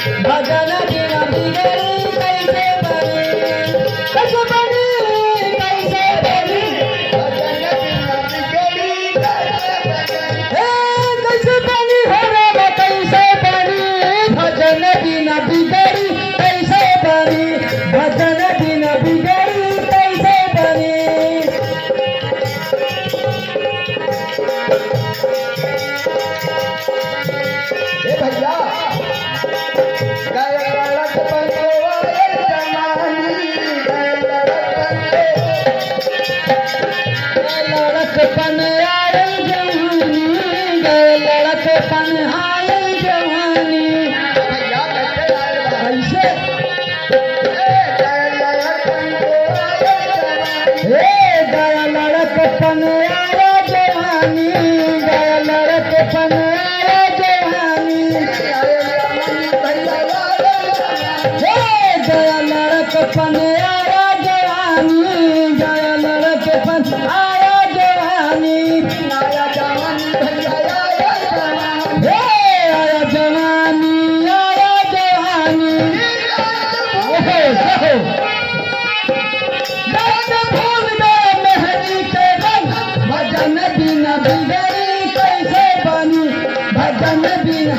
भजन बिना बिगड़ी कैसे बनी, कैसे बनी, कैसे बनी, भजन बिना बिगड़ी कैसे बनी, हो रे कैसे बनी, भजन बिना बिगड़ी कैसे बनी, भजन बिना बिगड़ी कैसे बनी। भैया गलत बनवाए जवानी, गलत पन आए जवानी, गलत पन आए जवानी। भैया कैसे गलत पन आए जवानी, गलत पन आए जवानी, गलत पन आया जवानी, गलत पन आया जवानी, आया जवानी भैया आया जवानी, आया जवानी, आया जवानी। भूल गए मेहंदी के रंग, भजन बिना बिगड़ी कैसे बनी, भजन बिना